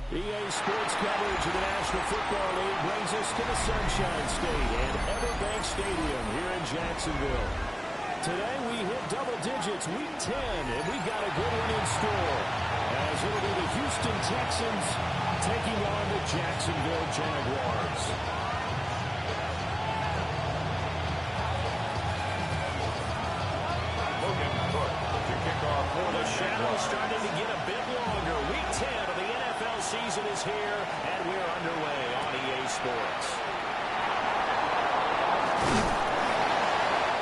EA Sports coverage of the National Football League brings us to the Sunshine State and Everbank Stadium here in Jacksonville. Today we hit double digits, week 10, and we've got a good one in store, as it'll be the Houston Texans taking on the Jacksonville Jaguars. The shadow's starting to get a bit longer. Week 10 of the NFL season is here, and we're underway on EA Sports.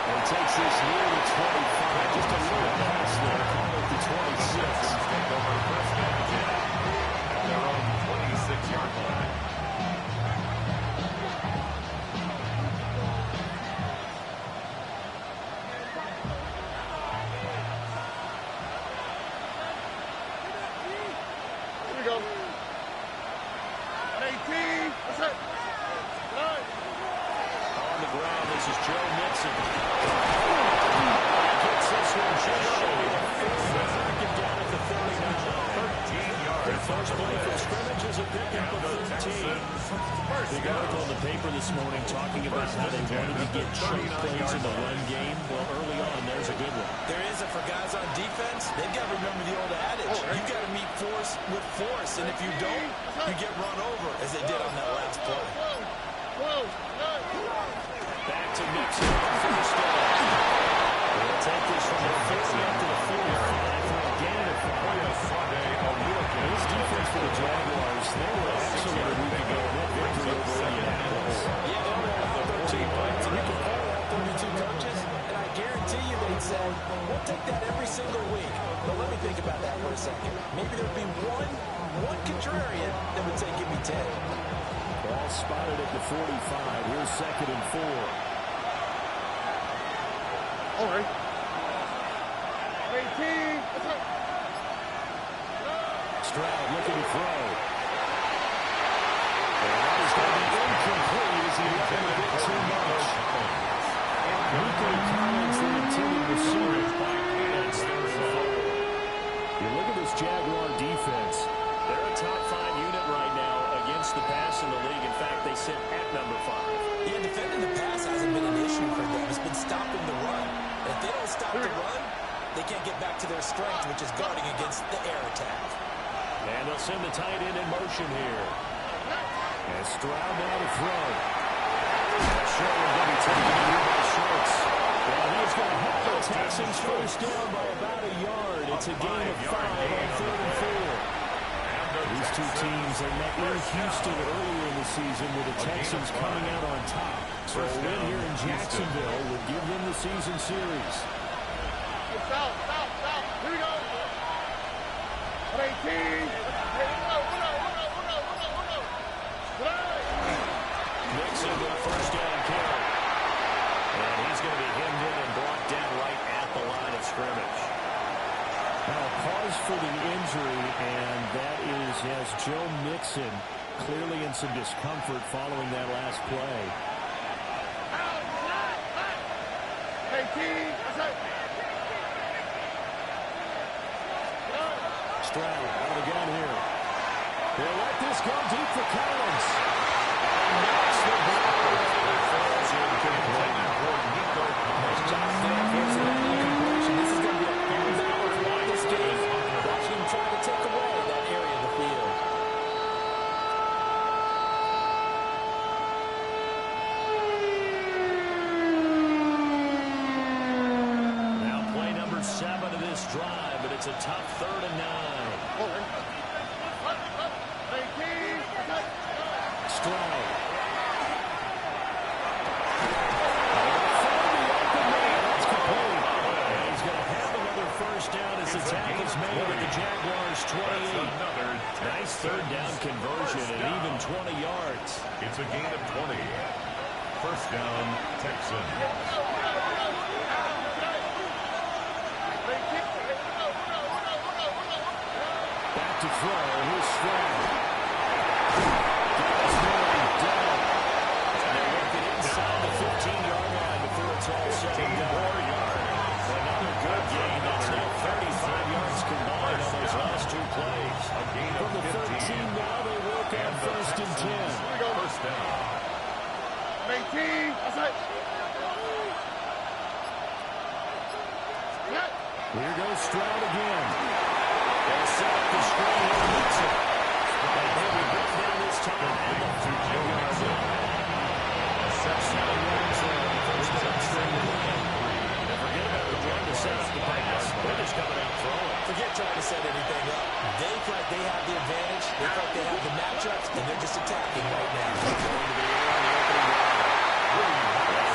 And takes this near the 25, just a little pass there, call it the 26. Take over first down at their own 26-yard line. This morning talking about how they wanted to get cheap plays in the run game. Well, early on, there's a good one. There is it for guys on defense. They've got to remember the old adage. You've got to meet force with force, and if you don't, you get run over, as they did on that last play. Back to Mixon on first down. They'll take this from the 50 up to the 45 for a gain of 5. This defense for the Jaguars, they were excellent a week ago. That victory over Indianapolis. Yeah, they were all 13 points, and you can call out 32 coaches, and I guarantee you they'd say, we'll take that every single week. But let me think about that for a second. Maybe there'd be one contrarian that would say, give me 10. Ball spotted at the 45. Here's 2nd and 4. All right. 18. Stroud looking to throw. And that is going to be incomplete as he left him a bit too much. Nico Collins, the intended receiver. You look at this Jaguar defense. They're a top 5 unit right now against the pass in the league. In fact, they sit at number 5. Yeah, defending the pass hasn't been an issue for them. It's been stopping the run. If they don't stop the run, they can't get back to their strength, which is guarding against the air attack. And they'll send the tight end in motion here. And Stroud now to throw. Short will be taken here by Schultz. And he's going to help the Texans first down by about a yard. It's a gain of 5 on 3rd and 4. These two teams, they met in Houston earlier in the season with the Texans coming out on top. So a win here in Jacksonville would give them the season series. Stop. Here we go. 18. Nixon with a first down carry. And he's going to be hemmed in and brought down right at the line of scrimmage. Now, a pause for the injury, and that is as Joe Mixon clearly in some discomfort following that last play. 18. Stroud out of the gun here. They'll let this go deep for Collins. And that's the ball. Falls incomplete for Nico Collins. Josh Dale gives it an incompletion. This is going to be a fair battle throughout this game. Watching him try to take away that area of the field. Now play number 7 of this drive, but it's a tough 3rd and 9. Stroud. That's complete. And he's going to have another first down as the tackle is made at the Jaguars 28. Nice 3rd down conversion and even 20 yards. It's a gain of 20. First down, Texans. Back to throw. Here's Stroud. Inside the 15-yard line before it's all said and done. Another good game. That's now 35 yards combined on those last 2 plays. From the 13 now Here goes Stroud again. They'll set up the screen. And hits it. And he'll be brought down this time at the 5-yard line. A 7 yards there on the first down string of the game. And forget about the run to set up the pass. They're just coming out throwing. Forget trying to set anything up. They feel like they have the advantage. They feel like they have the matchups, and they're just attacking right now. Going to the air on the opening drive.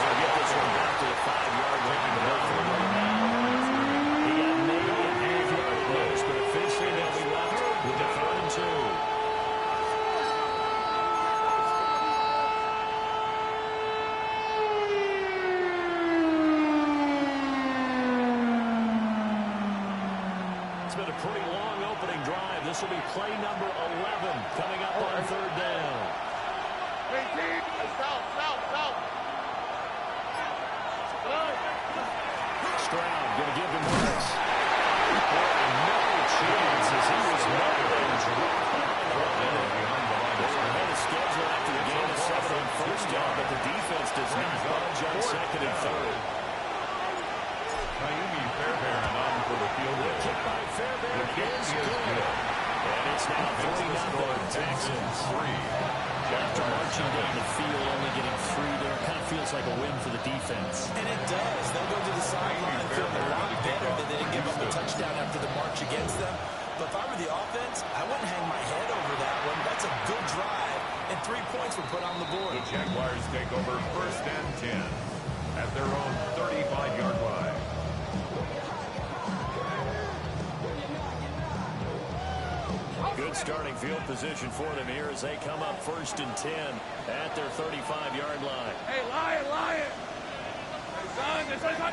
They'll get this one back to the 5-yard line. He got maybe a half-yard at most, but officially they'll be left with a 3rd and 2. It's been a pretty long opening drive. This will be play number 11 coming up on 3rd down. Stroud going to give him this. No chance as he was met and dropped behind the line. They were ahead of schedule after the game of 7 on 1st down, but the defense does not budge on 2nd and 3rd. Fairbairn on for the field goal. Kick by Fairbairn is good. And it's now 3-0 Texans. After marching down the field, only getting 3 there, kind of feels like a win for the defense. And it does. They'll go to the sideline feeling a lot better that they didn't give up a touchdown after the march against them. But if I were the offense, I wouldn't hang my head over that one. That's a good drive, and 3 points were put on the board. The Jaguars take over 1st and 10 at their own 35-yard line. Good starting field position for them here as they come up 1st and 10 at their 35-yard line. Hey, Lion! Hey, son, this is hot.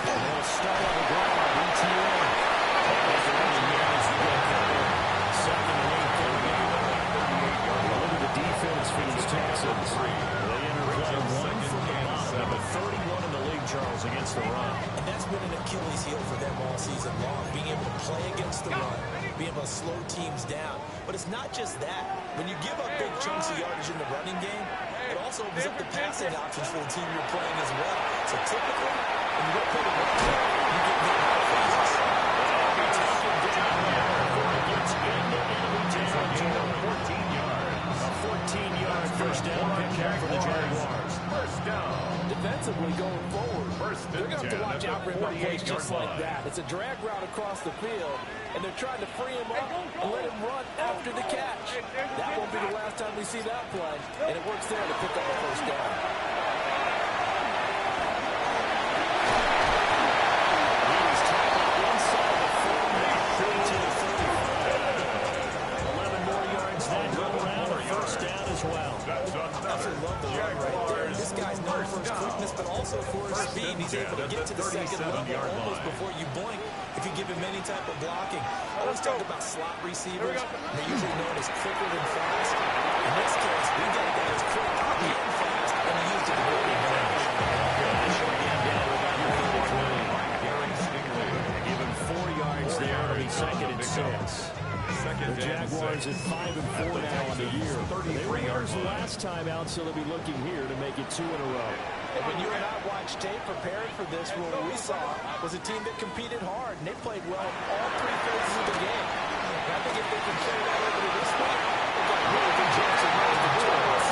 They'll start on the ground. ETN. Second and 8 for the game. Look at the defense for these Texans. They enter play 1 from the bottom, but 31 in the league, Charles, against the run. And that's been an Achilles heel for them all season long, being able to play against the run, being able to slow teams down. But it's not just that. When you give up big chunks of yardage in the running game, it also opens up the passing options for the team you're playing as well. So typically, when you don't play the run game, you get big offenses. A 14-yard first down pick for the Jaguars. First down. Defensively going forward, they're going to have to watch out for plays just like line. that. It's a drag route across the field, and they're trying to free him up and let him run after the catch. That won't be the last time we see that play, and it works there to pick up a first down. He was tackled inside the 40 to the 35. 11 more yards then go around a first down as well. Absolutely love the run right there. This guy's known for his quickness, but also for his speed. He's able to get to the second level almost before you blink if you give him any type of blocking. I always talk about slot receivers. They're usually known as quicker than fast. In this case, we got a guy who's quick and fast, and he used it to great advantage. Give him 4 yards there. It'll be 2nd and 6. The Jaguars at 5-4 now on the year. They were yours the last time out, so they'll be looking here to make it 2 in a row. And when you and I watched tape preparing for this, what we saw was a team that competed hard, and they played well in all 3 phases of the game. And I think if they can carry that over to this week, they've got a really good chance of winning the tournament.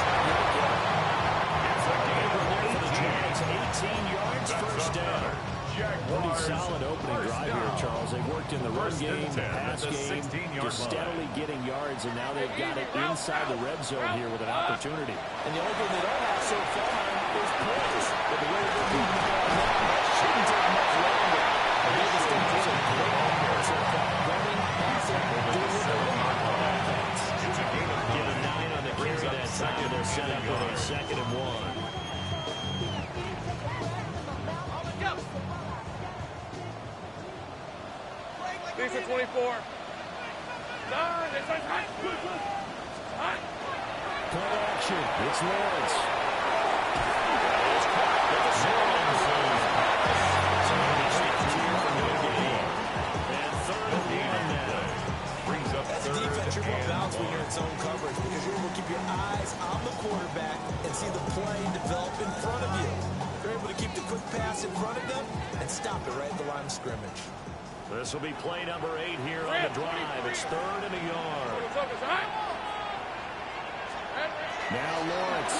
It's a game there for the Jags. 18 yards, first down. Pretty solid opening drive here, Charles. They've worked in the run game, the pass game, just steadily getting yards, and now they've got it inside the red zone here with an opportunity. And the only thing they don't have so far is points. But the way they're moving the ball now, it shouldn't take much longer. And they just think it's a great offense so far. Running, passing, doing what they want on offense. Get a 9 on the carry that time, and they're set up with a 2nd and 1. These are 24. Play action. It's Lawrence. As a defense, you're more balanced when you're in zone coverage because you're able to keep your eyes on the quarterback and see the play develop in front of you. You're able to the quick pass in front of them and stop it right at the line of scrimmage. This will be play number 8 here on the drive. It's 3rd and a yard. Now Lawrence.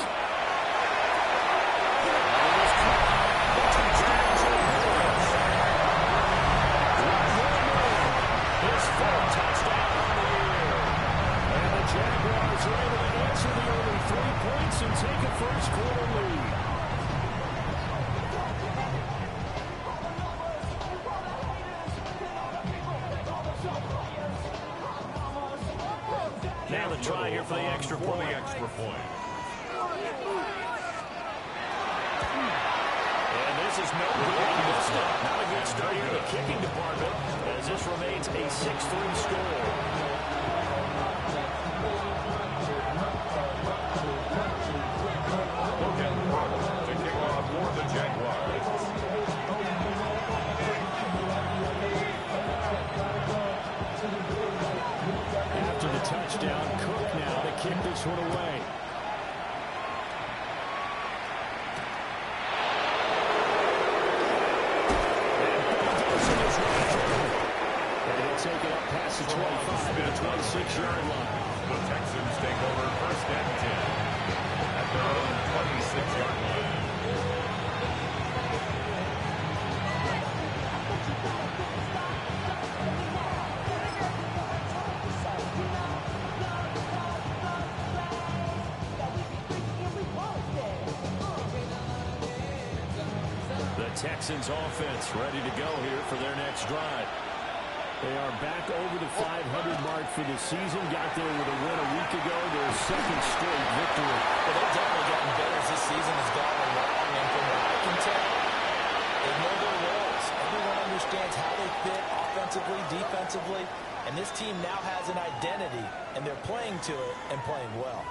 His 4th touchdown on the year. And the Jaguars are able to answer the early 3 points and take a first quarter lead. Now the try here for the extra point. And this is no good. He missed it. Not a good start here in the kicking department as this remains a 6-3 score. Logan Brooks to kick off for the Jaguars. After the touchdown, Cook now to kick this one away. And he'll take it up past the 25 to the 26-yard line. The Texans take over 1st and 10 at their own 26-yard line. The Texans offense ready to go here for their next drive. They are back over the 500 mark for the season. Got there with a win a week ago. Their 2nd straight victory. Well, they've definitely gotten better as this season has gone along. And from what I can tell, they know their roles. Everyone understands how they fit offensively, defensively. And this team now has an identity, and they're playing to it and playing well.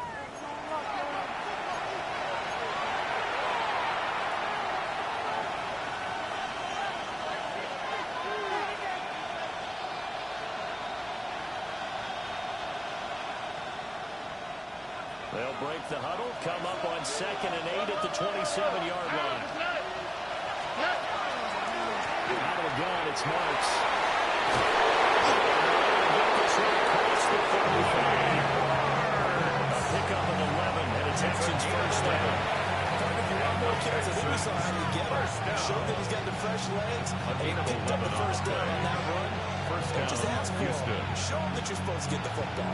They'll break the huddle, come up on 2nd and 8 at the 27-yard line. Out of the gun, it's Marks. Get this one across the 45. A pickup of 11 and a Texans first down. If you want more carries, I think we saw how he get it. Showed that he's got the fresh legs, and he picked up the first down on that run. Don't just ask for it. Show him that you're supposed to get the football.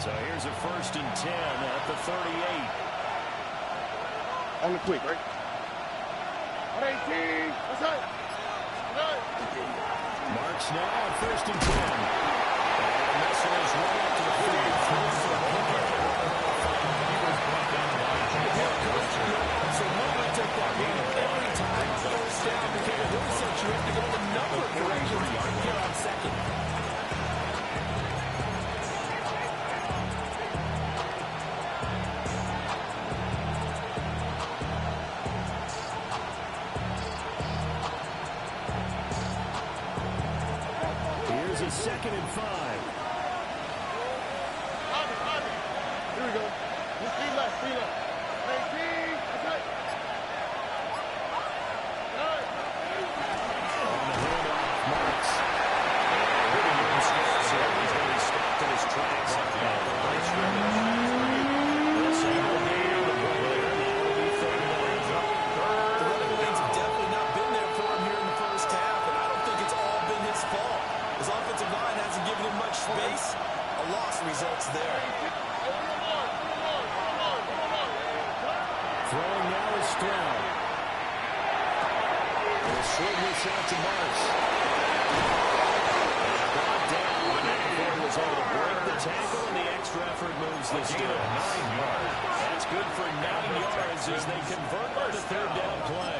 So here's a 1st and 10 at the 38. On the quick, right? 18. That's it. Marks now on 1st and 10. And this one is right up to the 43 for a pickup. So we're going to take that game every time first down because it really says you have to go the number of directions here on 2nd. Here's a 2nd and 5. Here we go. Just speed left, speed left. 18. That's it. On the handoff, Marks. He's going to be stopped in his tracks at the right scrimmage. This will be the play there. That will be 3rd down. The running lanes have definitely not been there for him here in the first half, and I don't think it's all been his fault. His offensive line hasn't given him much space. A loss results there. Throwing now is Stroud. He'll swing this out to Marks. Brought down. And was able to break the tackle, and the extra effort moves this game. 9 yards. That's good for 9 yards as they convert on the 3rd down play.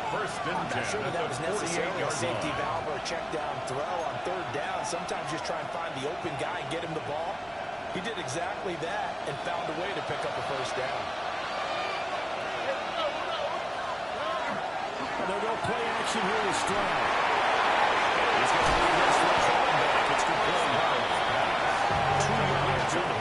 1st and 10 I'm not sure that at was the necessarily a 48-yard safety line. valve or a check down throw on 3rd down. Sometimes just try and find the open guy and get him the ball. He did exactly that and found a way to pick up a first down. They'll go play action here with Stroud. He's going to lead this rush running back. It's complete. 2 yards on the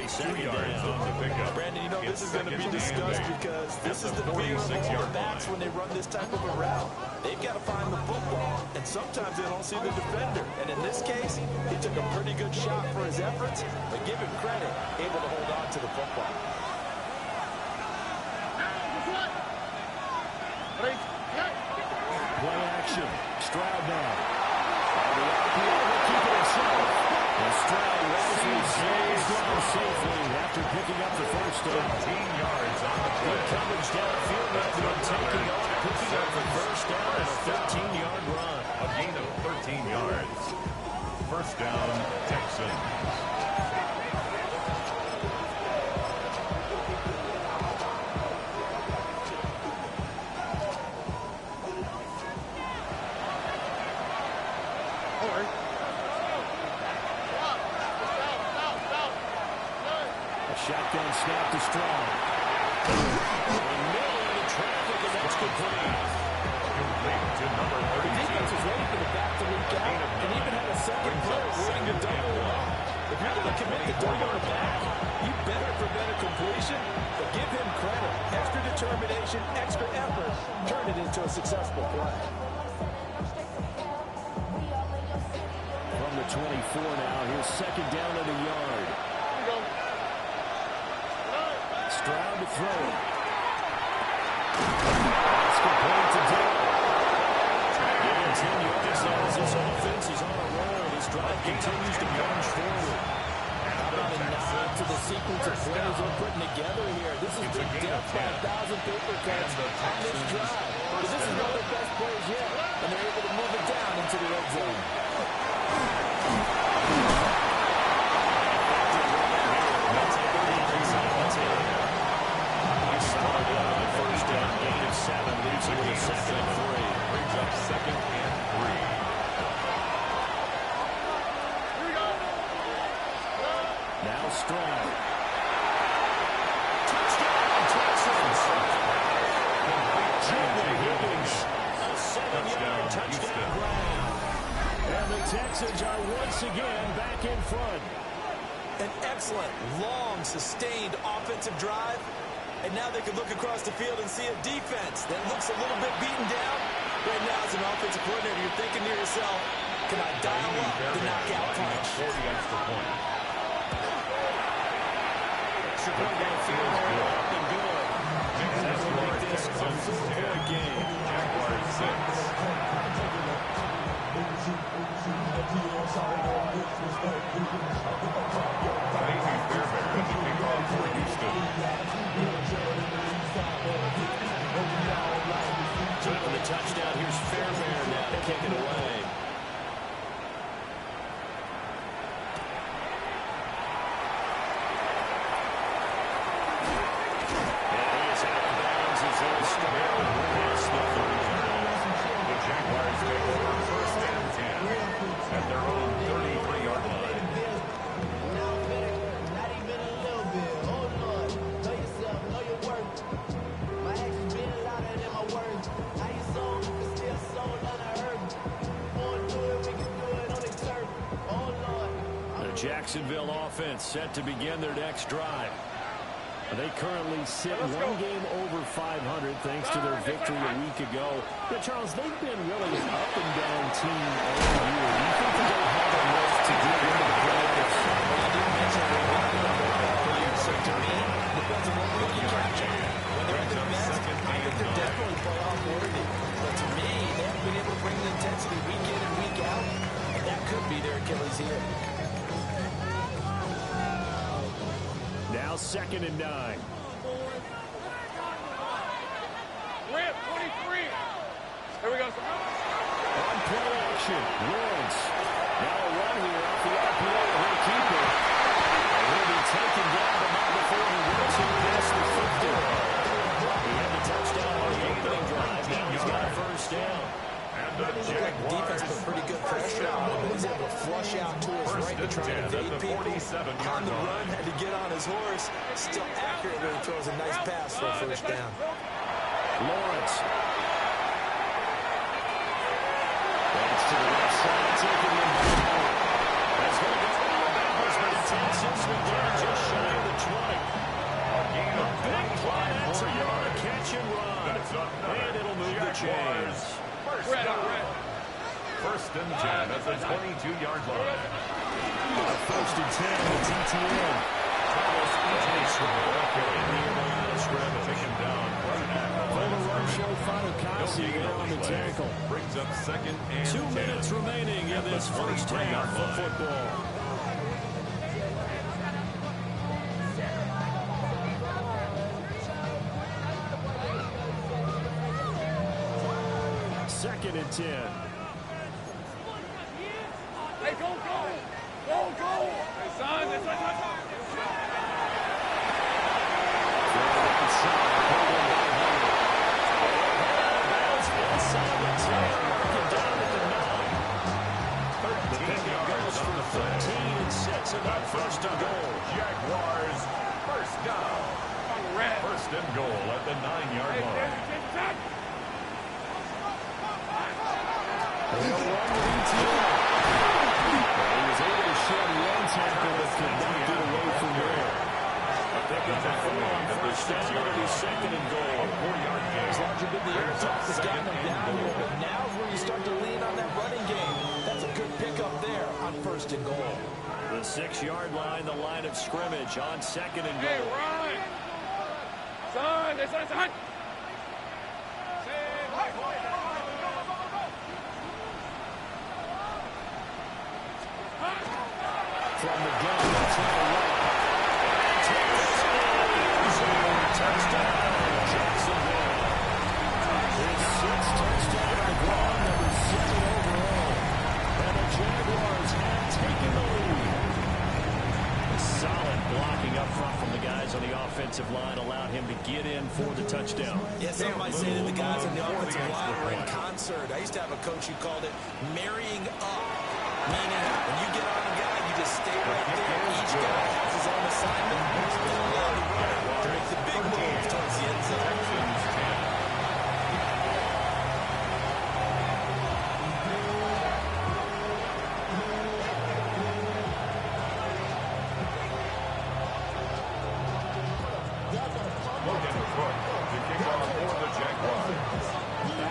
be 2 second yards down. on the pickup. Brandon, you know, this is going to be It's discussed second and 8 because at this is the fear of all 46-yard the backs line. when they run this type of a route. They've got to find the football, and sometimes they don't see the defender. And in this case, he took a pretty good shot for his efforts, but give him credit, able to hold on to the football. Play action. Stroud now. The RPO will keep it himself. And Stroud wisely saves down safely after picking up the first down. 15 yards on the Good play. coverage downfield. Madden taking off, picking up the first down and a 13-yard run. A gain of 13 yards. First down, Texans. A shotgun snap to Stroud. And middle into traffic, and that's complete. Complete to number The 32. defense was ready for the back to leak out, and even had a second player waiting to double him up. If you're going to commit the double to back, you better prevent a completion, but give him credit. Extra determination, extra effort, turn it into a successful play. From the 24 now, here's second down at a yard. Stroud to throw. That's complete to Dillon. Given 10 yards now as this offense is on a roll. This drive continues to march forward. How about a nod to the sequence of plays they're putting together here? This is big depth by 1,000 paper cuts on this drive. But this is one of their best plays yet, and they're able to move it down into the red zone. First down, gain of 7, leads him to second and 3. Brings up second and 3. Now Stroud. Touchdown, Texans. Jimmy Higgins, a 7-yard touchdown grab. And the Texans are once again back in front. An excellent, long, sustained offensive drive. And now they can look across the field and see a defense that looks a little bit beaten down. Right now, as an offensive coordinator, you're thinking to yourself, can I dial up the knockout punch? 40 extra points. Extra point downfield, up and good. That will make this a 4-point game. Jaguars 6. Maybe Fairbairn at the kickoff for Houston. So for the touchdown, here's Fairbairn now to kick it away. And he is out of bounds as they start to pass the 30. The Jaguars take over first and 10 at their own 33-yard line. The Jacksonville offense set to begin their next drive. They currently sit one game over 500 thanks to their victory a week ago. But Charles, they've been really an up-and-down team all year. Do you think that they have enough to get into the playoffs? Well, you didn't mention they won the earlier, so to me, depends on what we can capture. When they're at their best, I think they're definitely playoff worthy. But to me, they haven't been able to bring the intensity week in and week out, and that could be their Achilles heel. Now 2nd and 9. Rip, 23. Here we go. On play action, Lawrence. Now a run here off the RPO. He'll keep it. And he'll be taken down, but not before he gets it past the 50. He had the touchdown on the opening drive. Now he's got a first down. And the The defense put pretty good pressure on him. He was able to flush out to his right to try to evade people. On the run, had to get on his horse. Still accurately throws a nice pass for a first down. Lawrence. That's to the left side, taking him back. That's going to go out of bounds, but it's Texans will get just shy of the 20. A gain of Big play 25 that time on a yards. catch and run. That's another And it'll move the chains. First down. First and 10 at the 22-yard line. First and 10 on the TTN. Thomas easily scored in the line of scrimmage. Take him down right at the On line the of run scrimmage. show, final Kasi there on the tackle. Brings up second and 2 10. minutes remaining in this first half of football. Second and 10. Hey, go, go! Go, go! Hey, son, that's son. First and goal. Jaguars, first down. First and goal at the 9-yard line. He was able to shed one tackle but could not get away from there. A pickup of 4 on first down. It'll be second and goal. A 4-yard gain. As long as you've been the air talk has gotten them down a little bit. Now's where you start to lean on that running game. That's a good pickup there on first and goal. The 6-yard line, the line of scrimmage on second and Hey, goal. run! Son, that's son. From the gun, that's on the right. Touchdown, Jacksonville. His 6th touchdown on the ground, number 7 overall. And the Jaguars have taken the lead. Solid blocking up front from the guys on the offensive line allowed him to get in for the touchdown. Yeah, some might say that the guys on the offensive line were in concert. I used to have a coach who called it marrying up, meaning when you get on a guy, you just stay right there. Each guy has his own assignment. They're allowed to run to make the big move towards the end zone.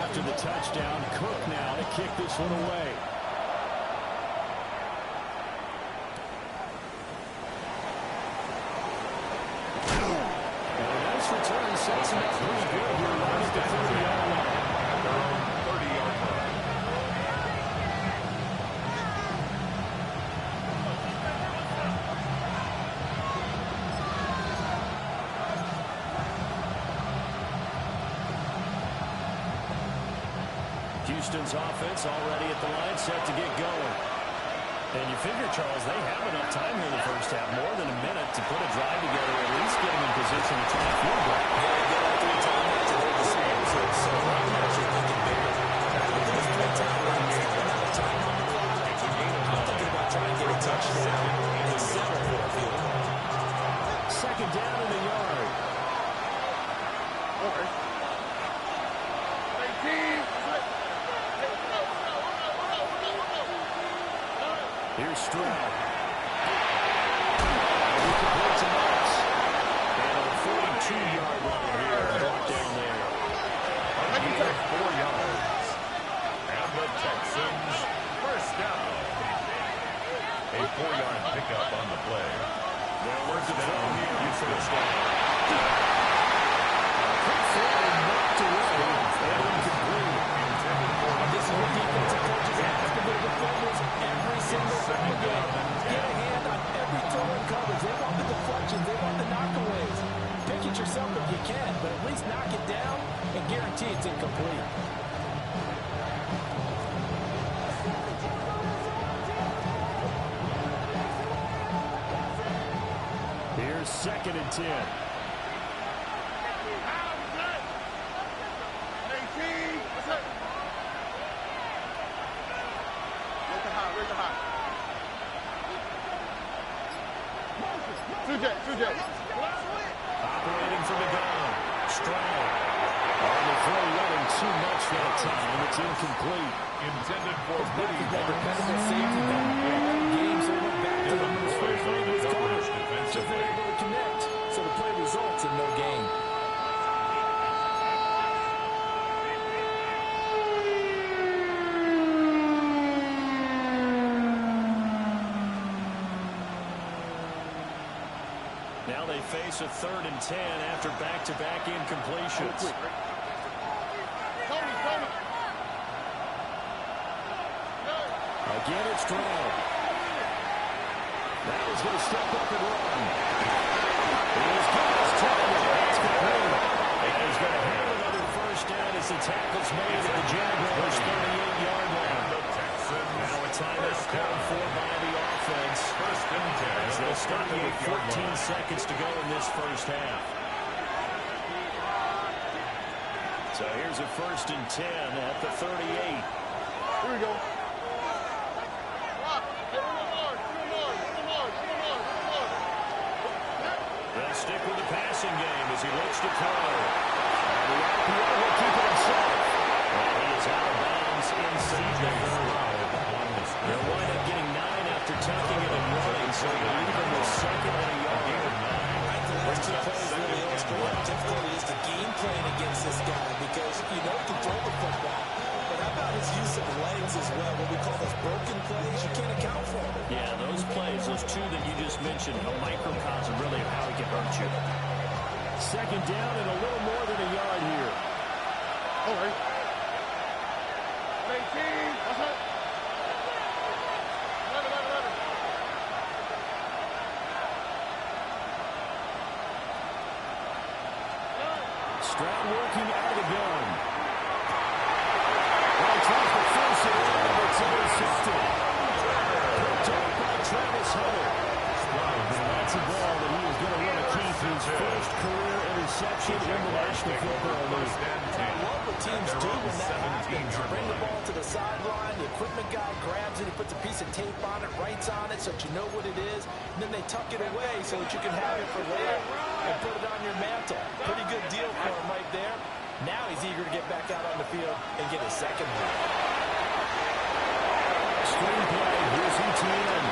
After the touchdown, Cook now to kick this one away. And a nice return sets him up pretty good here right at the 30-yard line. At their own 30-yard line. Houston's offense already at the line, set to get going. And you figure, Charles, they have enough time here in the first half, more than a minute to put a drive together, at least get them in position to try a field goal. Yeah, they get all 3 timeouts to hold the score. So right now, you're thinking bigger. With those 3 timeouts, not a timeout on the clock. I'm thinking about trying to get a touchdown and settle for a field goal. Second down in the yard. Okay. 19. Here's Stroud. He completes a pass. And on the 42-yard line here, brought down there. A gain of 4 yards. And the Texans, first down. A 4-yard pickup on the play. First down, Houston. Quick throw knocked away. And incomplete. This is what defensive coaches ask of their defenders every single time game. Get a hand on every throw in coverage. They want the deflections. They want the knockaways. Pick it yourself if you can, but at least knock it down and guarantee it's incomplete. Here's second and 10. 18. What's up? Where's the high? 2J. Operating from the gun. Stroud. On the throw, running too much that time. It's incomplete. Intended for Woody. That dependable safety that all games over back to the first one of his Now they face a 3rd and 10 after back-to-back incompletions. Again, it's Stroud. Now he's going to step up and run. He's got his target. It's complete. And he's going to have another first down as the tackle's made at the Jaguars' 38-yard line. Now a timeout called for by the offense. First and 10. As they'll start with 14 seconds to go in this first half. So here's a 1st and 10 at the 38. Here we go. They'll stick with the passing game as he looks to throw. And the RPO will keep it himself. And he is out of bounds inside the 30. They'll wind up getting 9 after tucking it and running, so you leave them with 2nd and a yard. Those 2 plays really illustrate how difficult it is to game plan against this guy because you know he can throw the football. But how about his use of legs as well? What we call those broken plays, you can't account for them. Yeah, those plays, those 2 that you just mentioned, a microcosm really of how he can hurt you. 2nd down and a little more than a yard here. All right. 18. What's up? 11. Stroud working out of the gun. Well, tries to force it in, but it's intercepted. Picked up by Travis Hunter. And that's a ball that he is going to run a key to his first career interception in the National Football League. I love what teams do when that happens. You bring the ball to the sideline, the equipment guy grabs it, he puts a piece of tape on it, writes on it so that you know what it is, and then they tuck it away so that you can have it for later and put it on your mantle. Pretty good deal for him right there. Now he's eager to get back out on the field and get his 2nd one. Screenplay, here's ETN.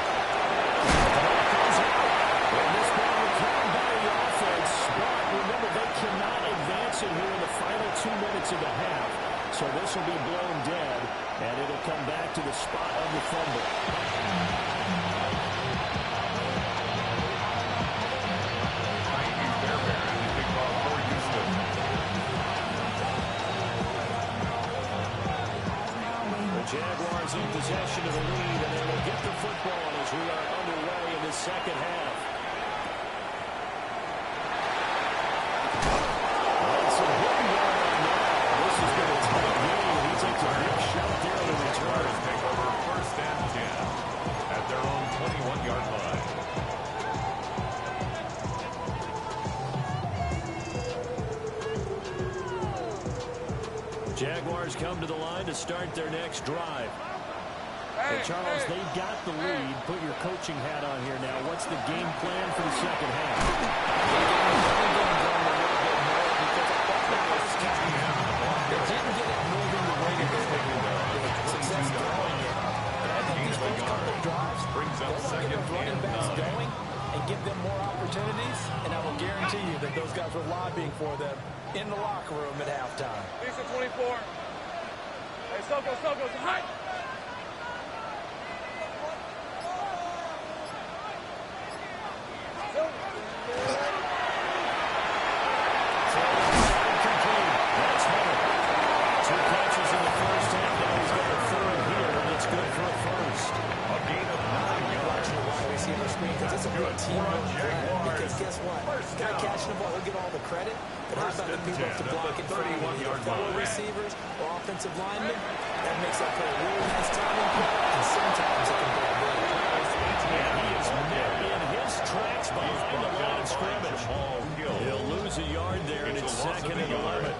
And this ball returned by the offense. But remember, they cannot advance it here in the final 2 minutes of the half. So this will be blown dead, and it'll come back to the spot of the fumble. Jaguars in possession of the lead, and they will get the football as we are underway in the 2nd half. That's a good one now. This has been a tight game. He takes a big shot there on the return. Take over 1st and 10 at their own 21-yard line. Jaguars come to the line to start their next drive. Hey, Charles, they've got the lead. Put your coaching hat on here now. What's the game plan for the 2nd half? Brings up 2nd running backs going and give them more opportunities, and I will guarantee you that those guys were lobbying for them in the locker room at halftime. Lisa 24. Hey, Soko, hi! That's Hunter. 2 catches in the first half. Now he's got a 3rd here, and it's good for a first. A gain of 9 yards. The wide receiver screen, because it's a good teamwork play. Because guess what? Guy catching the ball, he'll get all the credit. But how about the people to block it for 31-yard line? Receivers or offensive linemen, that makes that play a really nice timing play, and sometimes it can go a really close. And he is met in his tracks behind the line of scrimmage. He'll lose a yard there, and it's 2nd and 11.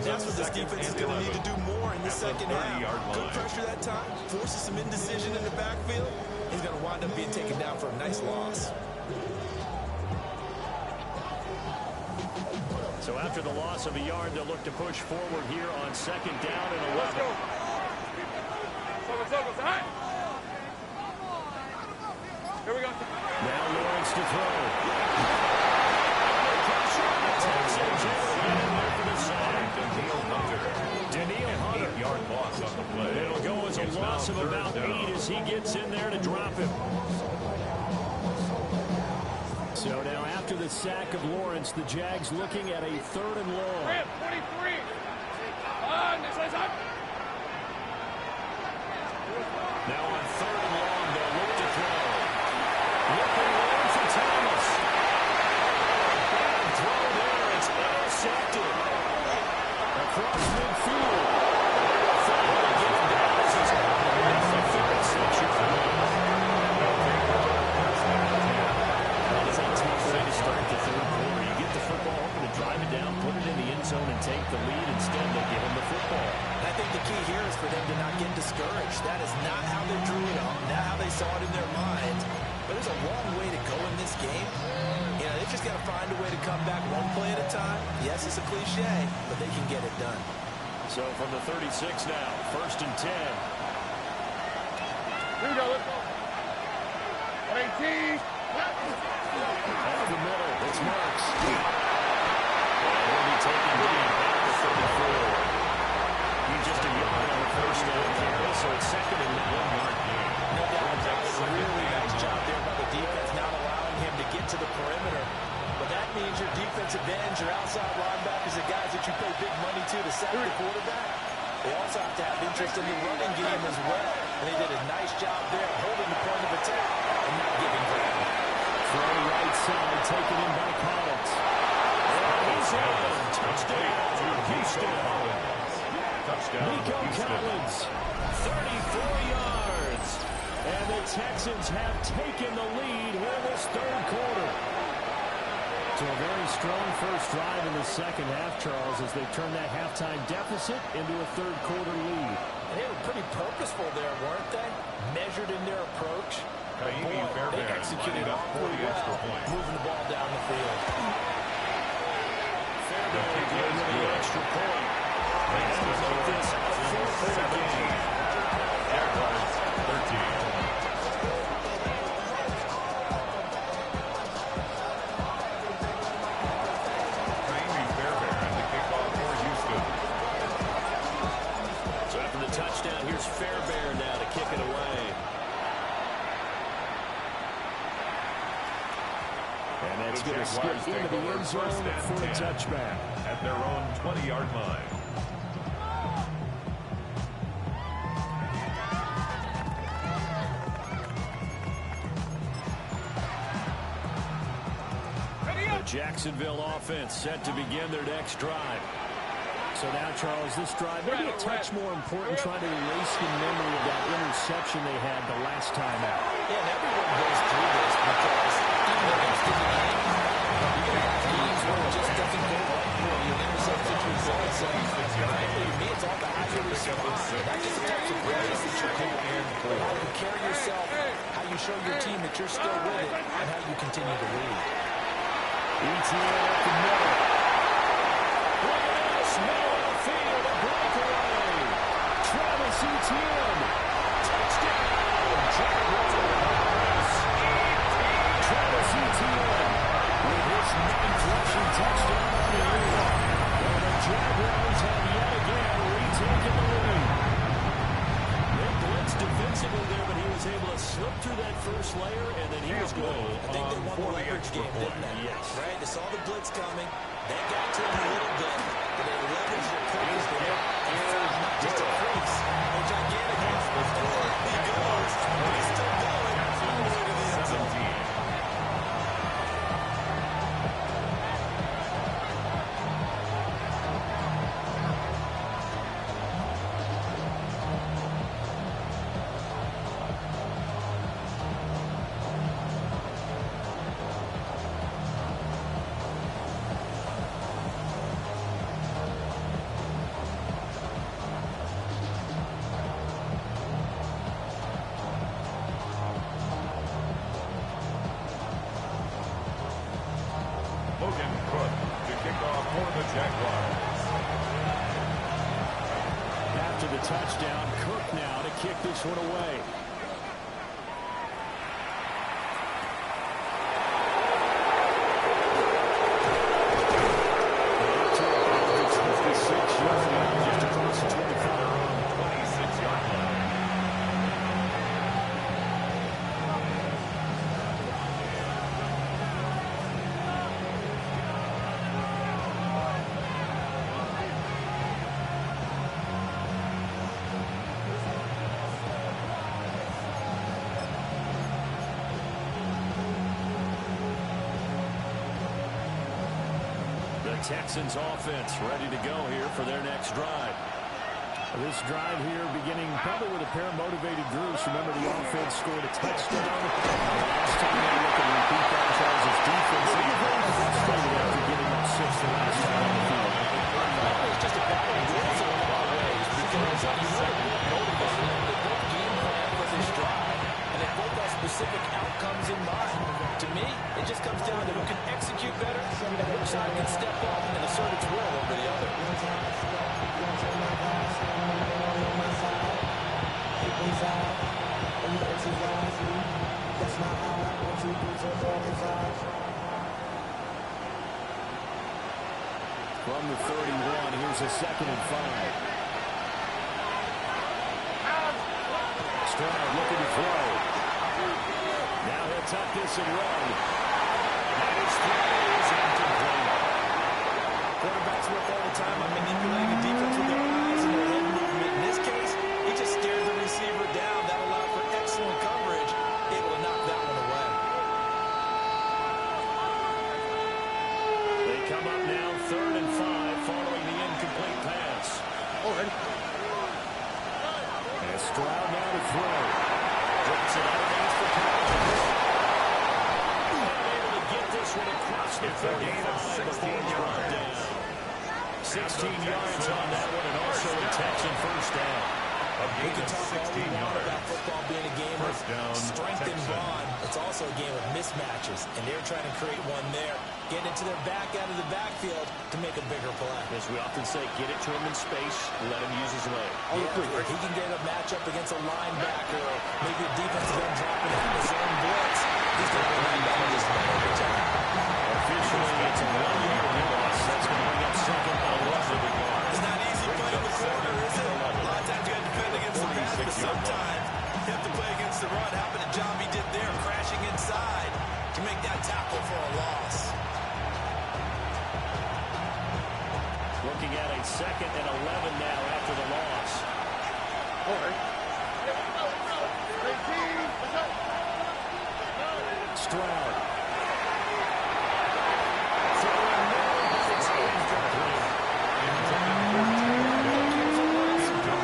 That's what this defense is going to need to do more in the 2nd half. Good pressure that time, forces some indecision in the backfield. He's going to wind up being taken down for a nice loss. So after the loss of a yard, they'll look to push forward here on 2nd down and 11. Let's go. Hi! Here we go. Now Lawrence to throw. Daniil Hunter. 8-yard loss on the play. It'll go as a loss of about 8 as he gets in there to drop him. So now after the sack of Lawrence, the Jags looking at a 3rd and long. 23. Now on 3rd and long, they'll look to throw. Looking around for Thomas. Bad throw there. It's intercepted. Across midfield. Finally getting down as he's out the third section. That is a tough way to start the 3rd quarter. You get the football, hoping to drive it down, put it in the end zone, and take the lead. Instead, they give him the football. I think the key here is for them to not get discouraged. That is not how they drew it up, not how they saw it in their minds. But there's a long way to go in this game. You know, they've just got to find a way to come back one play at a time. Yes, it's a cliche, but they can get it done. So from the 36 now, 1st and 10. Here we go, let's go. 18. Off the middle, it's Marks. And he'll be taken deep at the 34. He's just a yard on the 1st down carry, so it's 2nd and 9. No doubt about it. Really nice job there by the defense, not allowing him to get to the perimeter. But that means your defensive ends, your outside linebackers, the guys that you pay big money to sack the quarterback, they also have to have interest in the running game as well. And they did a nice job there holding the point of attack and not giving ground. Throw right side, taken in by Collins. And he's in. Touchdown, Houston. Nico Collins, 34 yards. And the Texans have taken the lead here in this 3rd quarter. So a very strong first drive in the second half, Charles, as they turn that halftime deficit into a 3rd quarter lead. They were pretty purposeful there, weren't they? Measured in their approach. Boy, they executed awfully well, moving the ball down the field. Fairbairn getting the extra point. And to make this a 4th game. Air yards, 13. Touchdown. Here's Fairbairn now to kick it away. And that's going to skip into the end zone for a touchback. At their own 20-yard line. The Jacksonville offense set to begin their next drive. So now, Charles, this drive maybe a touch more important, trying to erase the memory of that interception they had the last time out. Yeah, and everyone goes through this because even against the game, you can have games where it just doesn't go right for you. An interception results. So, frankly, to me, it's all about how you respond. Not just the types of plays that you call in, but how you carry yourself, how you show your team that you're still with it, and how you continue to lead. ETN at the middle. Look at this, middle of the field, a breakaway. Travis Etienne, touchdown, Jaguars. Travis Etienne with his 9th rushing touchdown on the year. And the Jaguars have yet again retaken the lead. They blitzed defensively there, but he was able to slip through that first layer, and then he was good. I think they won the leverage game, didn't they? Yes. Right? They saw the blitz coming. They got to him a little bit, but they leveraged their plays there. And found not just a crease, a gigantic one. He goes. He's still going. All the way to the end zone. After the touchdown, Cook now to kick this one away. Just across the 25. Texans offense ready to go here for their next drive. This drive here beginning probably with a pair of motivated groups. Remember, the offense scored a touchdown. Last time they look at repeat that, Charles' defense frustrated after giving up 6 the last time on the field. It's just a battle of wills in a lot of ways because you really motivated. They both game plan for this drive, and they both have specific outcomes in mind. To me, it just comes down to who can execute better and which side can step up and assert its will over the other. From the 31, here's a 2nd and 5. Stroud looking to throw. Now he'll tuck this and run. And his throw is incomplete. Quarterbacks work all the time on manipulating a defense with their eyes and their head movement. In this case, he just stared the receiver down. That allowed for excellent coverage, able to knock that one away. They come up now 3rd and 5 following the incomplete pass. And Stroud now to throw. Drops it underneath for Collins. Able to get this one across the 35 before brought down. 16 yards on that one, and also a Texan first down. We can talk all we want about football being a game of strength and bond. It's also a game of mismatches, and they're trying to create one there. Get into their back out of the backfield to make a bigger play. As we often say, get it to him in space, let him use his leg. If he can get a matchup against a linebacker or maybe a defensive end dropping out his own blitz, he's going to bring that down just about every time. Officially, it's a 1-yard loss. That's going to bring up 2nd and 11. It's not easy playing the corner, is it? A lot of times you have to defend against the pass, but sometimes you have to play against the run. How about the job he did there, crashing inside to make that tackle for a loss? Looking at a 2nd and 11 now after the loss. Stroud. Throwing no, but it's incomplete.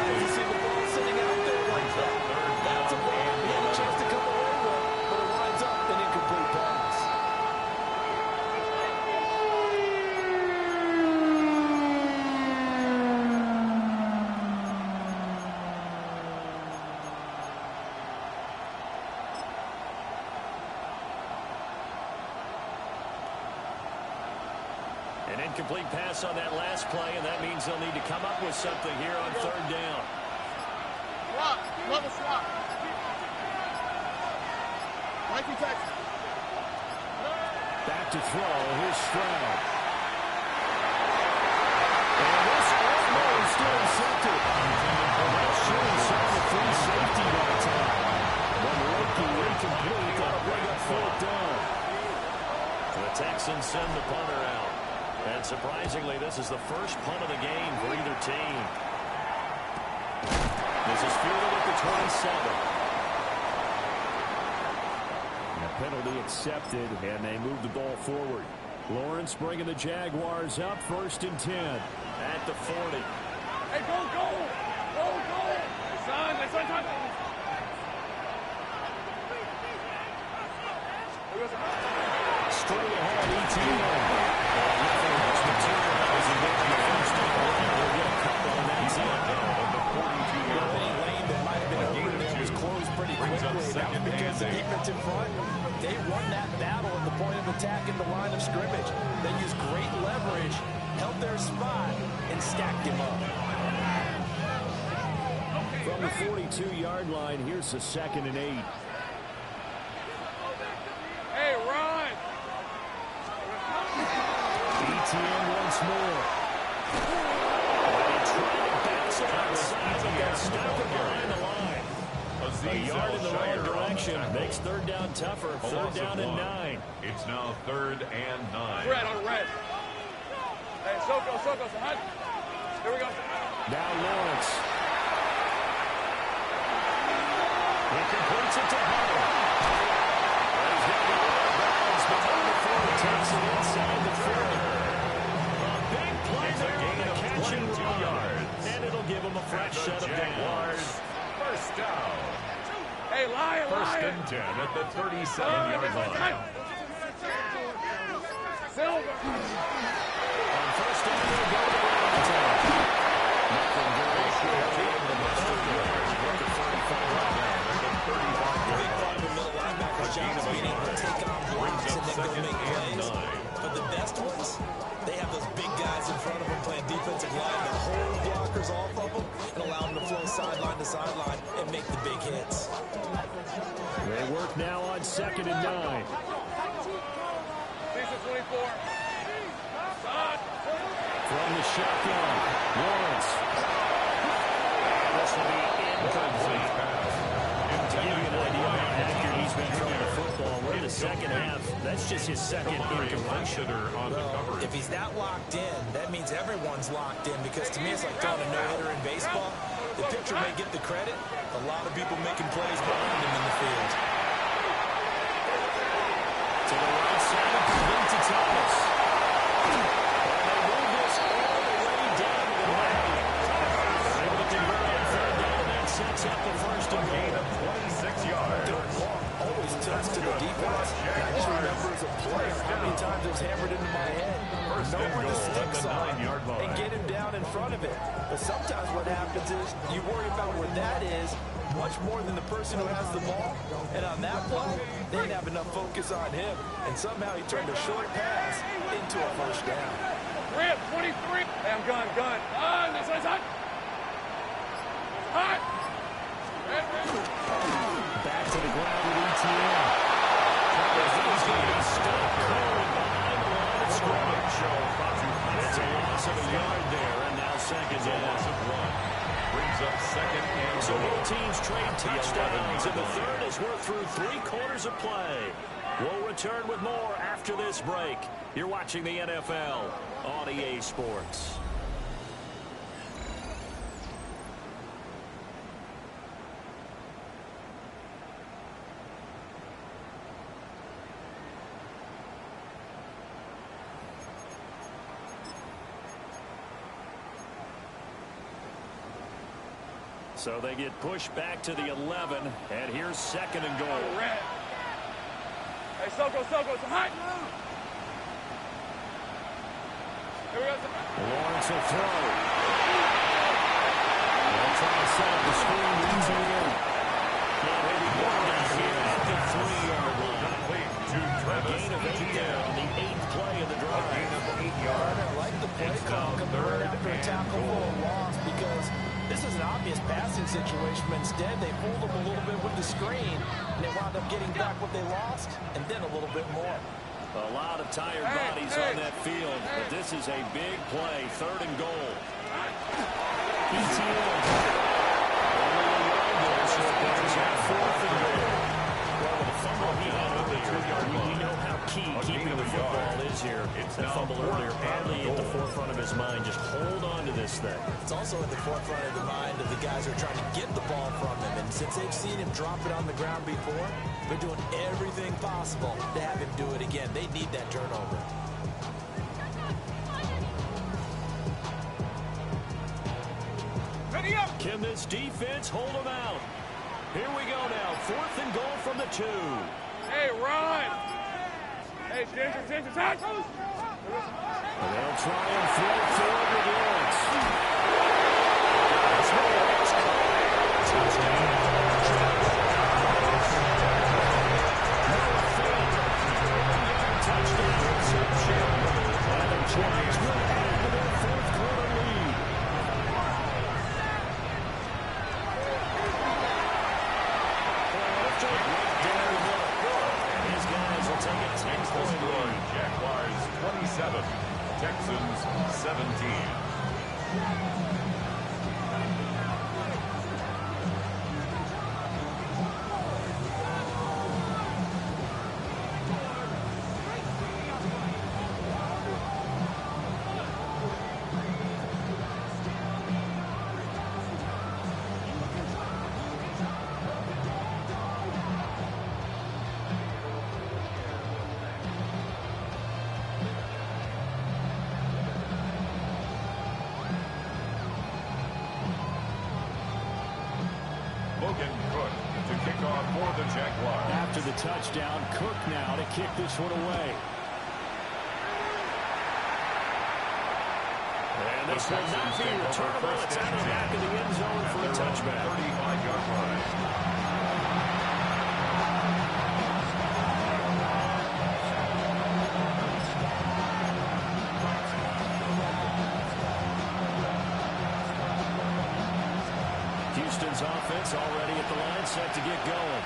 You see the ball sitting out there like that. That's a ball he had a chance to come away with, but it winds up an incomplete pass. An incomplete pass on that last play, and that means they'll need to come up with something here on 3rd down. Swap. Another swap. Mikey Texas. Back to throw. Here's Stroud. And this is still intercepted. That should have saw the free safety that time. But Lakey incomplete. That'll bring up 4th down. The Texans send the punter out. And surprisingly, this is the first punt of the game for either team. This is fielded at the 27. A penalty accepted, and they move the ball forward. Lawrence bringing the Jaguars up 1st and 10. At the 40. Hey, go! Go, go! My son. Straight ahead, ETN. As he gets the first down, we'll get a couple on that side. Any lane that might have been open there was closed pretty quickly. That was because the defense in front, they won that battle at the point of attack in the line of scrimmage. They used great leverage, held their spot, and stacked him up. From the 42-yard line, here's the 2nd and 8. Hey, run! ETN once more. They try to bounce it outside, but they're stuck behind the line. A yard in the wrong direction makes 3rd down tougher. 3rd down and 9. It's now 3rd and 9. Red on red. Hey, Soko, son. Here we go. Now Lawrence. He completes it to Hunter. He's got the out of bounds behind the 4. Takes it inside the 40. It's a gain of 22 yards. And it'll give them a fresh set of Jaguars, downs. first down. Hey, lion, First lion. and 10 at the 37-yard line. Silver. On first down, they'll go to the attack. Nothing very short. Big part of the middle linebacker's job is being able to take on blocks and then go make plays. But the best ones, they have those big guys in front of them playing defensive line that hold blockers off of them and allow them to flow sideline to sideline and make the big hits. They work now on 2nd and 9. Season 24. From the shotgun, Lawrence. This will be incomplete. To give you an idea of how accurate he's been throwing the football, we're in the second half. That's just his second incompletion. Well, if he's that locked in, that means everyone's locked in, because to me it's like throwing a no-hitter in baseball. The pitcher may get the credit, a lot of people making plays behind him in the field. To the right side, complete to Thomas. And they move this all the way down to the lane. Able to convert on third down, and that sets up the first and Gain goal. of 26 yards. Always tilts to the defense. I just remember as a player how many times it was hammered into my head. Know where the sticks are and get him down in front of it. But sometimes what happens is you worry about where that is much more than the person who has the ball. And on that play, they didn't have enough focus on him. And somehow he turned a short pass into a first down. Rip, 23. Hey, I'm gun. This one's hot. Hot. Back to the ground with ETN. He's going to be stuck cold behind the line of scrimmage. It's a loss of a yard there, and now second down. Loss of 1. Brings up second and So goal. both teams trade touchdowns in the third as we're through 3 quarters of play. We'll return with more after this break. You're watching the NFL on EA Sports. So they get pushed back to the 11, and here's second and goal. Red. Hey, Soko, some hot. Here we go. Lawrence will throw. They'll try to set up the screen. Leads it in. Maybe one down here at the 3-yard line. Complete to A Travis gain of 8 there on the 8th play of the drive. Gain of 8 yards. I like the play call coming right after a tackle for a loss, because this is an obvious passing situation, but instead they fooled them a little bit with the screen, and they wound up getting back what they lost, and then a little bit more. A lot of tired bodies on that field, but this is a big play, 3rd and goal. ETN. Only a yard there, so it brings up 4th and goal. Well, with the fumble he had earlier, we know how key keeping the football is here. That fumble earlier, probably at the forefront of his mind. Just hold on to this thing. It's also at the forefront of the mind of the guys who are trying to get the ball from him, and since they've seen him drop it on the ground before, they're doing everything possible to have him do it again. They need that turnover. Ready up. Can this defense hold them out? Here we go now. 4th and goal from the 2. Hey, run. Hey, Ginger, tackle. And they'll try and throw forward with Lawrence. Touchdown reception. And the Giants will add to their 4th quarter lead. These guys will take a 10-point lead. Jaguars 27, Texans 17. Cook to kick off for the Jaguars. After the touchdown, Cook now to kick this one away. And this will not be returnable. It's out of the back of the end zone for a touchback. 35-yard line. Houston's offense already at the line, set to get going.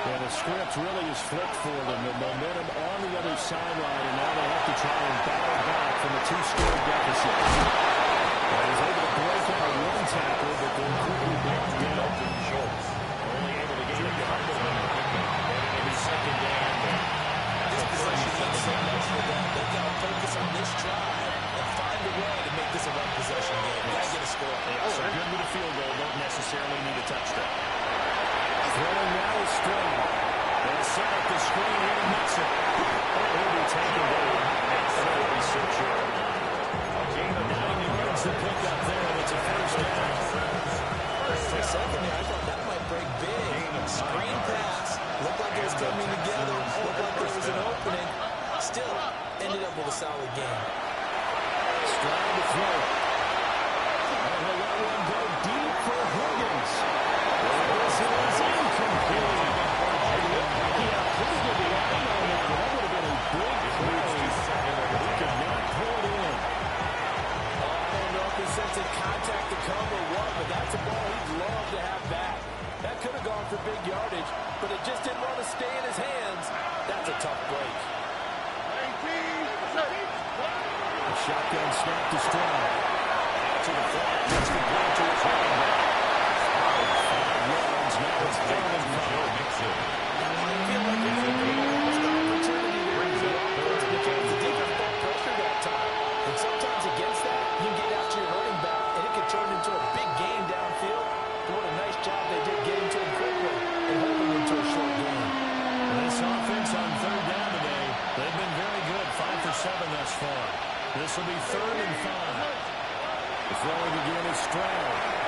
And the script really is flipped for them. The momentum on the other sideline, and now they have to try and battle back from a two-score deficit. And he's able to break out one tackle, but then quickly brought down. Only able to get a couple of them. And it'll be second down. This possession means so much for them. They've got to focus on this drive and find a way to make this a one-possession game. Got to get a score. Yeah, so good with a field goal. Don't necessarily need a touchdown. Throwing now is Stroud. They'll set up the screen here and mix it. He'll be taken down at 36-yard line. Gain of 9 yards to pick up there, and it's a first down. For a second there, I thought that might break big. Screen pass. Looked like it was coming together. Looked like there was an opening. Still ended up with a solid game. Stroud to throw it. And he'll let one go deep for Higgins. This is incomplete. It looked like he outplayed the line on it. That would have been a big play. But he could not pull it in. I don't know if he sensed contact to come or what, but that's a ball he'd love to have back. That could have gone for big yardage, but it just didn't want to stay in his hands. That's a tough break. A shotgun snap to Stroud. To the flat. Let's go to his running back. 5 yards. Now it's third and 5. I feel like it was a lost opportunity to bring the offense because the defense brought pressure that time. And sometimes against that, you get out to your running back, and it can turn into a big game downfield. What a nice job they did getting to him quickly and holding him to a short game. And this offense on third down today, they've been very good. 5 for 7 thus far. This will be 3rd and 5. The throwing again is Stroud.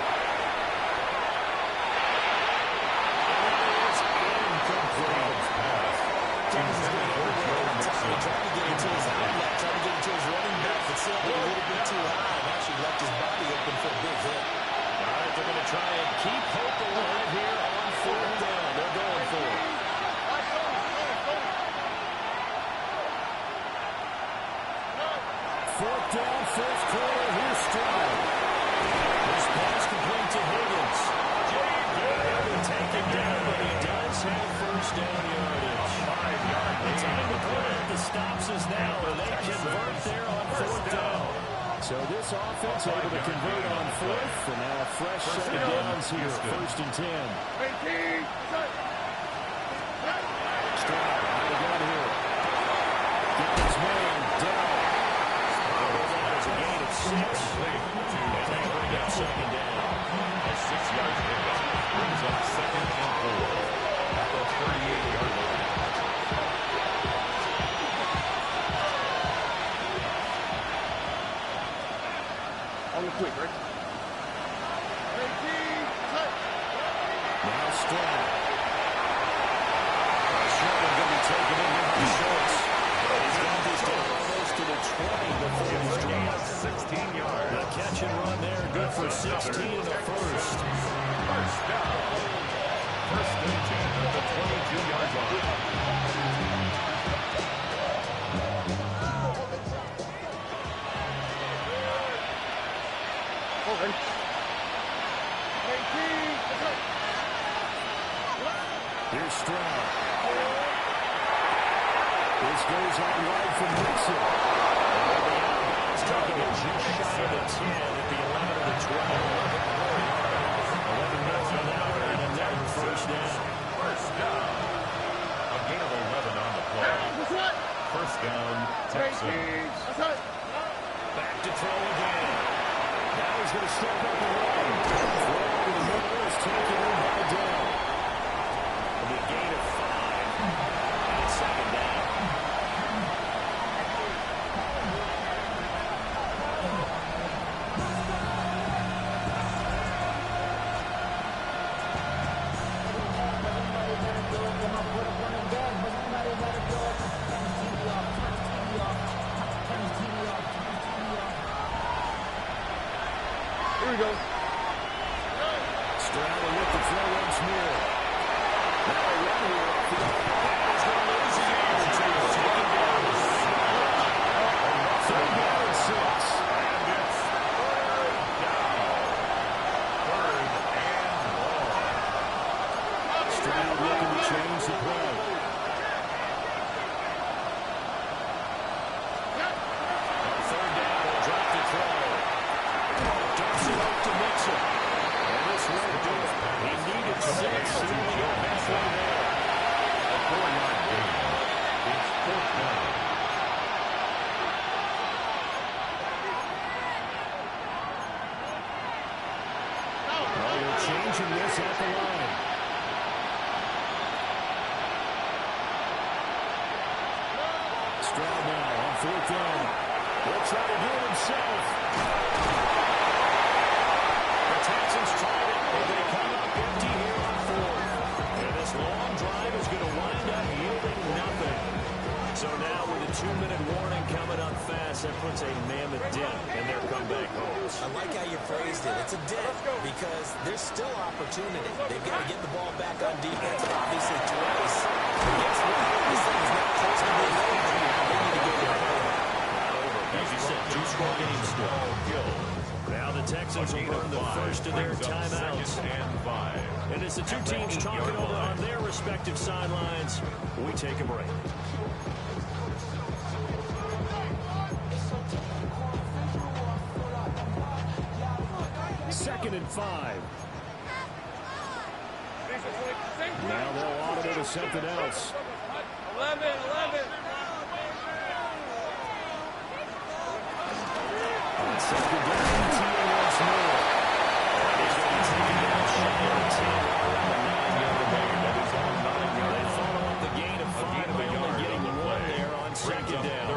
Trying to get into his outlet, trying to get into his running back, but still a little bit too high, and actually left his body open for a big hit. All right, they're going to try and keep hope alive here on 4th down. They're going for it. Fourth down, first quarter. Here's Stroud. This pass complete to Higgins. He'll take it down, but he does have first down yardage. 5-yard The time to put it, the stops is now, and they convert there on 4th down. So this offense able to convert on 4th, and now a fresh set of downs here, 1st and 10. Stroud, how they got here. Get his man down. That's a gain of 6. And they bring up 2nd down. A 6-yard pickup brings up 2nd and 4 at the 38-yard line. On the quick, right? Now Stroud. Stroud going to be taken in here by Schultz. He's got this down almost to the 20 before he's dropped. 16 yards. The catch and run there, good for 16 in the first. First down. 1st and 10 at the 22-yard line. Here's Stroud. This goes out wide from Nixon. It's taking it just shy of the 10 at the 11 of the 12. 11 minutes on the hour and another first down. First down. A gain of 11 on the play. First down, Texans. Back to throw again. Now he's going to step up and run. Throw over the middle is taken in by Dell. A gain of 5. And it's 2nd down. we go. Stroud will look to throw once more. Now a run here off the end. That is going to lose the edge. Taken down. Third down and 6. And it's third down. Third and long. Stroud looking to change the play. On third down, he'll drop the throw. Dumps it up to Mixon. And this won't do it. He needed 6. He only got halfway there. A 4-yard gain. It's fourth down. Oh, they're changing this at the line. Stroud now on fourth down. He'll try to do it himself. The Texans tried it, but they come up empty here on fourth. And this long drive is going to wind up yielding nothing. So now with a 2-minute warning coming up fast, that puts a mammoth dent in their comeback hopes. I like how you phrased it. It's a dent because there's still opportunity. They've got to get the ball back on defense, obviously twice. But guess what? This thing is not close to being over. They need to get their head out. As you said, 2-score game still. Now the Texans will burn the first of their timeouts. And 5. And as the two teams talk it over on their respective sidelines, we take a break. Second and 5. Now they'll audible to something else. 11. On second down, 10 once more. He's going to take it down shy of the 10 around the 9-yard line. They follow up the gain of 5 by only getting the 1 there on second down.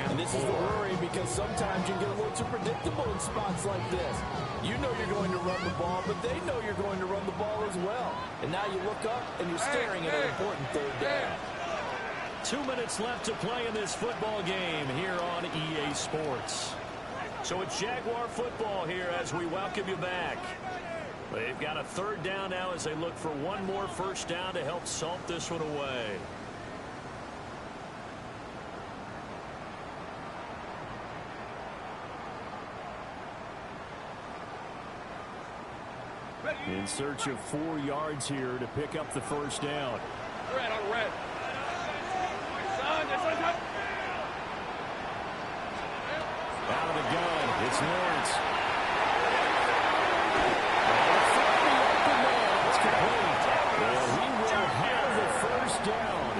And this is the worry because sometimes you get a little too predictable in spots like this. You know you're going to run the ball, but they know you're going to run the ball as well. And now you look up and you're staring at an important third down. 2 minutes left to play in this football game here on EA Sports. So it's Jaguar football here as we welcome you back. They've got a third down now as they look for one more first down to help salt this one away. In search of 4 yards here to pick up the first down. Red on red. Son. Out of the gun, it's Lawrence. It's complete. Well, he will have the first down.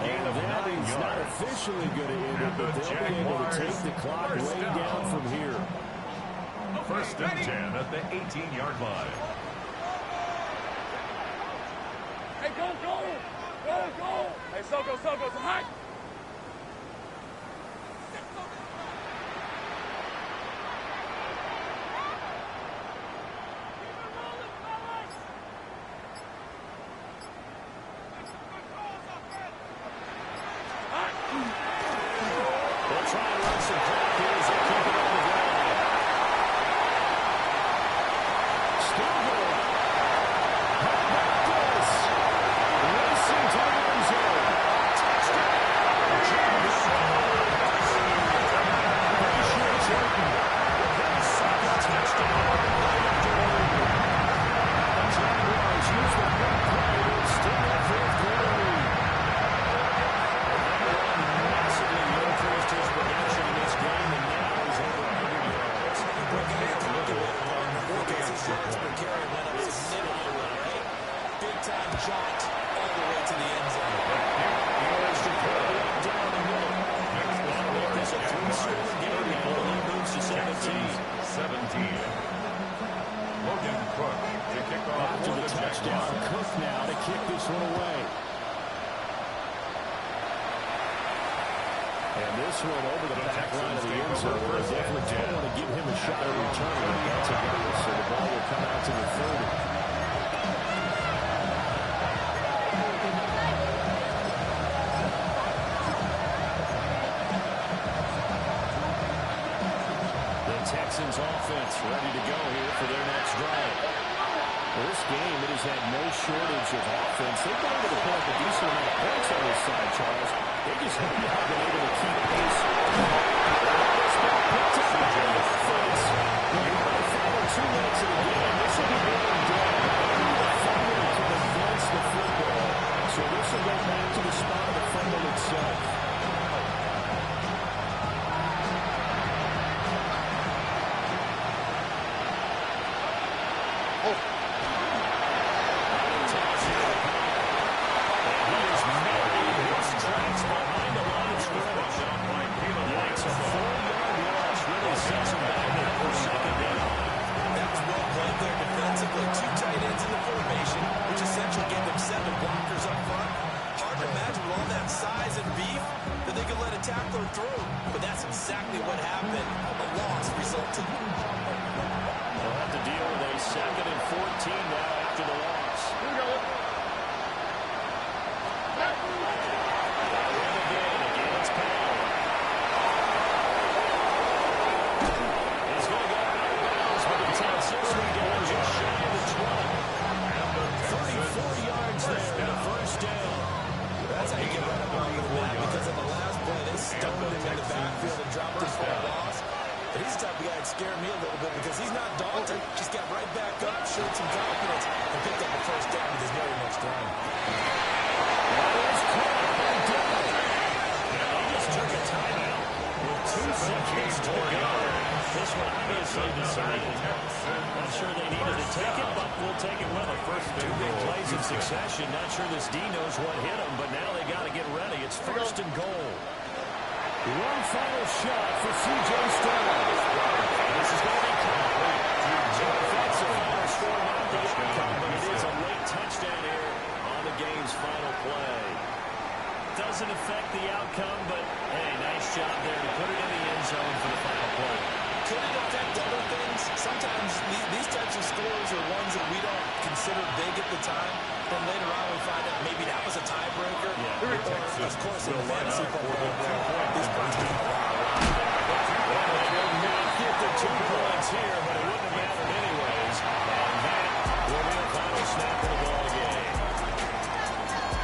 And that is not officially going to end it, but they'll be able to take the clock way down from here. First and 10 at the 18-yard line. Hey, go. Hey, Soko, some hot. They'll try and run some clock here as they keep it on the ground. Still going. How about this? Racing to the end zone. Touchdown. Jordan. His second touchdown. The Jaguars use the big play to extend that fourth quarter lead. Massively increased his production in this game, and now he's over 100 yards. Per carry went up significantly, right? Big-time jaunt all the way to the end zone. Goes to pull it up down the middle. That'll make this a 3-score game now. The lead moves to 17. Logan Cook to kick off After for the touchdown, Jaguars. Cook now to kick this one away. And this one over the back line of the end zone. They definitely don't want to give him a shot at returning. That's a goal, so the ball will come out to the 30. Texans offense ready to go here for their next drive. Well, this game, it has had no shortage of offense. They've been able to put up a decent amount of points on this side, Charles. They just have not been able to keep pace. Picked up by the offense. You're by the final 2 minutes of the game. This will be going down. The fumble can advance the football. So this will go back to the spot of the fumble itself. tackler through. But that's exactly what happened. A loss resulted. They'll have to deal with a 2nd and 14 now after the loss. Here we go. Against Powell. He's going to go out of bounds, but it takes this one down just shy of the 20. 34 yards there in the first down. That's how you get right up on the mat, because in the last play, they stoned him in the backfield and dropped him for a loss. But he's the type of guy that scared me a little bit because he's not daunted. Just got right back up, showed some confidence, and picked up the first down with his very next run. He just took a timeout with 2 seconds to go. This one obviously decided. Not sure they needed to take it, but we'll take it with them. First 2 big plays in succession. Not sure this D knows what hit him, but now they got to get ready. It's 1st and goal. One final shot for C.J. Stroud. This is going to be complete. That's the final score, not the outcome, but it is a late touchdown here on the game's final play. Doesn't affect the outcome, but, hey, nice job there to put it in the end zone for the final play. Could it affect other things? Sometimes these types of scores are ones that we don't consider big at the time. Then later on we find out maybe that was a tiebreaker. Yeah. Or, of course, in the fantasy football, these points mean a lot. They will not get the 2 points here, but it wouldn't have mattered anyways. And that will be the final snap of the ball game.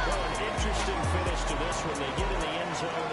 Well, an interesting finish to this one. They get in the end zone.